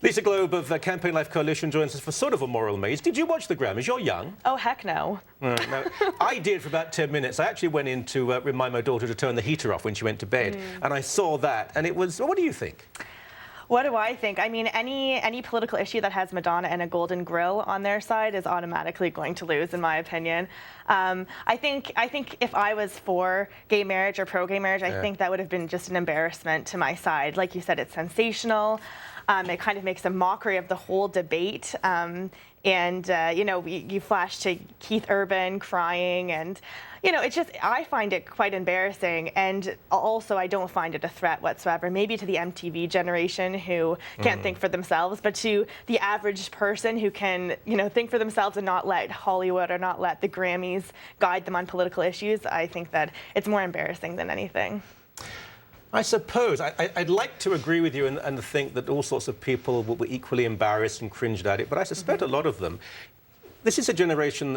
Lisa Globe of Campaign Life Coalition joins us for sort of a moral maze. Did you watch the Grammys? You're young. Oh, heck no. No. I did for about 10 minutes. I actually went in to remind my daughter to turn the heater off when she went to bed, and I saw that, and it was... What do you think? What do I think? I mean, any political issue that has Madonna and a golden grill on their side is automatically going to lose, in my opinion. I think if I was for gay marriage or pro-gay marriage, I think that would have been just an embarrassment to my side. Like you said, it's sensational. It kind of makes a mockery of the whole debate. You know, you flash to Keith Urban crying, and you know, it's just, I find it quite embarrassing, and also I don't find it a threat whatsoever. Maybe to the MTV generation who can't think for themselves, but to the average person who can, you know, think for themselves and not let Hollywood or not let the Grammys guide them on political issues, I think that it's more embarrassing than anything. I suppose. I'd like to agree with you and think that all sorts of people were equally embarrassed and cringed at it, but I suspect a lot of them... This is a generation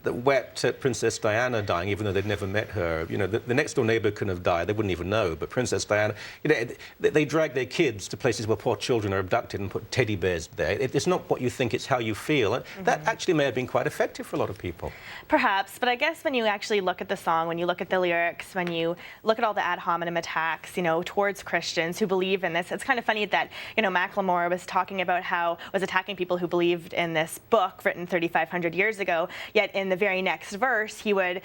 that wept at Princess Diana dying, even though they'd never met her. You know, the next-door neighbour couldn't have died. They wouldn't even know. But Princess Diana, you know, they drag their kids to places where poor children are abducted and put teddy bears there. It's not what you think, it's how you feel. And that actually may have been quite effective for a lot of people. Perhaps. But I guess when you actually look at the song, when you look at the lyrics, when you look at all the ad hominem attacks, you know, towards Christians who believe in this, it's kind of funny that, you know, Macklemore was talking about how, was attacking people who believed in this book written 3,500 years ago, yet in the very next verse he would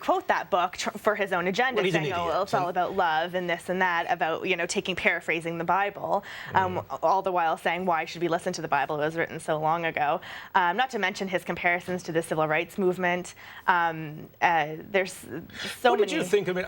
quote that book for his own agenda, saying, oh, it's all about love and this and that, about, you know, paraphrasing the Bible, all the while saying, why should we listen to the Bible? It was written so long ago. Not to mention his comparisons to the civil rights movement. There's so many... What did you think? I mean,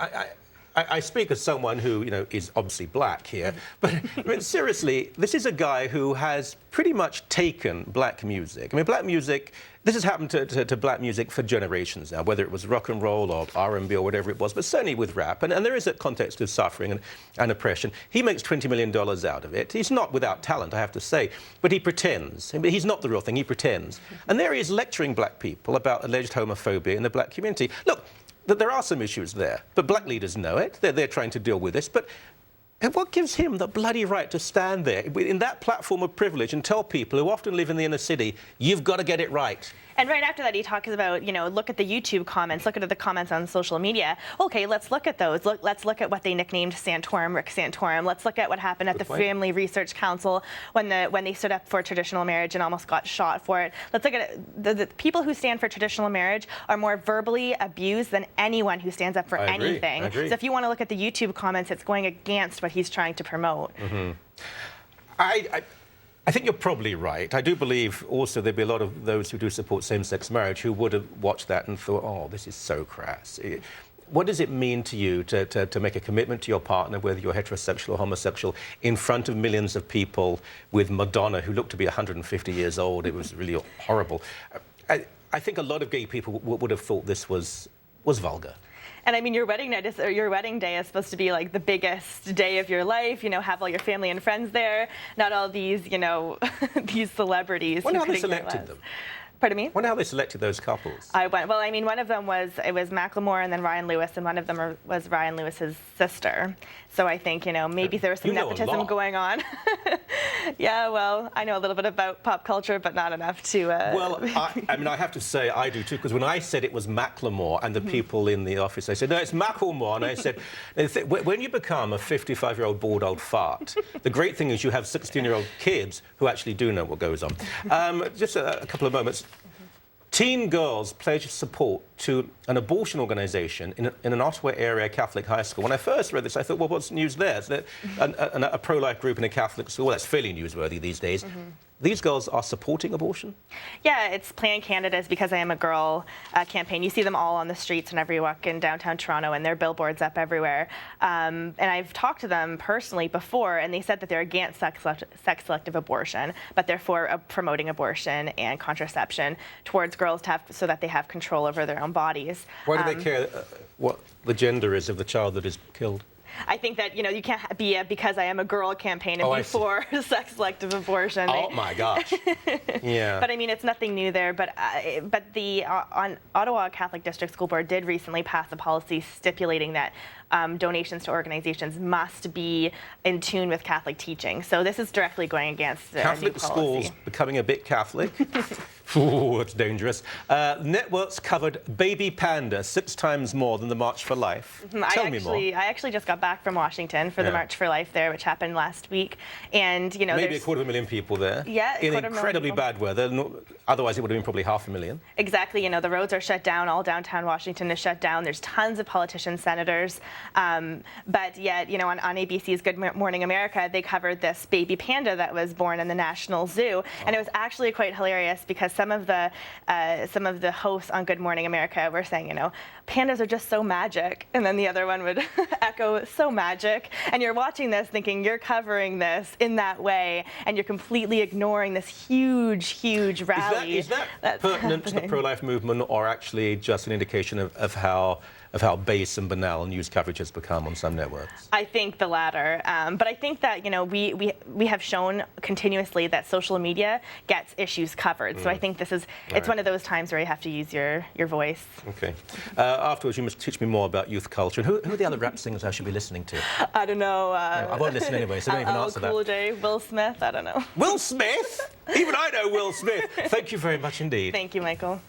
I speak as someone who, you know, is obviously black here, but I mean, seriously, this is a guy who has pretty much taken black music. I mean, black music, this has happened to black music for generations now, whether it was rock and roll or R&B or whatever it was, but certainly with rap, and there is a context of suffering and oppression. He makes $20 million out of it. He's not without talent, I have to say, but he pretends. I mean, he's not the real thing, he pretends. And there he is lecturing black people about alleged homophobia in the black community. Look, that there are some issues there, but black leaders know it. They're trying to deal with this. But what gives him the bloody right to stand there in that platform of privilege and tell people who often live in the inner city, you've got to get it right? And right after that, he talks about, you know, look at the YouTube comments, look at the comments on social media. Okay, let's look at those. Let's look at what they nicknamed Santorum, Rick Santorum. Let's look at what happened at the Family Research Council when they stood up for traditional marriage and almost got shot for it. Let's look at it. The people who stand for traditional marriage are more verbally abused than anyone who stands up for anything. So if you want to look at the YouTube comments, it's going against what he's trying to promote. I think you're probably right. I do believe also there'd be a lot of those who do support same-sex marriage who would have watched that and thought, oh, this is so crass. What does it mean to you to make a commitment to your partner, whether you're heterosexual or homosexual, in front of millions of people with Madonna, who looked to be 150 years old? It was really horrible. I think a lot of gay people would have thought this was vulgar. And I mean, your wedding night your wedding day is supposed to be like the biggest day of your life. You know, have all your family and friends there, not all these, you know, these celebrities. Wonder how they selected them. Pardon me? Wonder how they selected those couples. Well, I mean, one of them was Macklemore and then Ryan Lewis, and one of them was Ryan Lewis's sister. So I think, you know, maybe there was some nepotism going on. Yeah, well, I know a little bit about pop culture, but not enough to... Well, I mean, I have to say I do too, because when I said it was Macklemore, and the people in the office, they said, no, it's Macklemore, and I said, when you become a 55-year-old bald old fart, the great thing is you have 16-year-old kids who actually do know what goes on. Just a couple of moments. Teen girls pledged support to an abortion organisation in an Ottawa area Catholic high school. When I first read this, I thought, well, what's news there? Is there a pro-life group in a Catholic school? Well, that's fairly newsworthy these days. These girls are supporting abortion? Yeah, it's Planned Canada's Because I Am a Girl campaign. You see them all on the streets whenever you walk in downtown Toronto, and their billboards up everywhere. And I've talked to them personally before, and they said that they're against sex-selective abortion, but they're for promoting abortion and contraception towards girls to have, so that they have control over their own bodies. Why do they care what the gender is of the child that is killed? I think that, you know, you can't be a Because I Am a Girl campaign and be for sex-selective abortion. Oh, my gosh. Yeah. But, I mean, it's nothing new there. But the Ottawa Catholic District School Board did recently pass a policy stipulating that donations to organizations must be in tune with Catholic teaching. So this is directly going against Catholic new schools policy. becoming a bit Catholic. Ooh, that's dangerous. Networks covered baby panda 6 times more than the March for Life. Tell me more. I actually just got back from Washington for the March for Life there, which happened last week. And, you know, maybe 250,000 people there. Yeah, in incredibly bad weather. Otherwise, it would have been probably 500,000. Exactly. You know, the roads are shut down. All downtown Washington is shut down. There's tons of politicians, senators. But yet, you know, on ABC's Good Morning America, they covered this baby panda that was born in the National Zoo. And it was actually quite hilarious because some of the hosts on Good Morning America were saying, you know, pandas are just so magic. And then the other one would echo, so magic. And you're watching this thinking you're covering this in that way, and you're completely ignoring this huge, huge rally. Is that pertinent to the pro-life movement, or actually just an indication of how base and banal news coverage has become on some networks? I think the latter. But I think that, you know, we have shown continuously that social media gets issues covered. So I think it's one of those times where you have to use your voice. Okay. Afterwards, you must teach me more about youth culture. And who are the other rap singers I should be listening to? I don't know. I won't listen anyway, so don't even answer that. Cool J, Will Smith, I don't know. Will Smith? Even I know Will Smith. Thank you very much indeed. Thank you, Michael.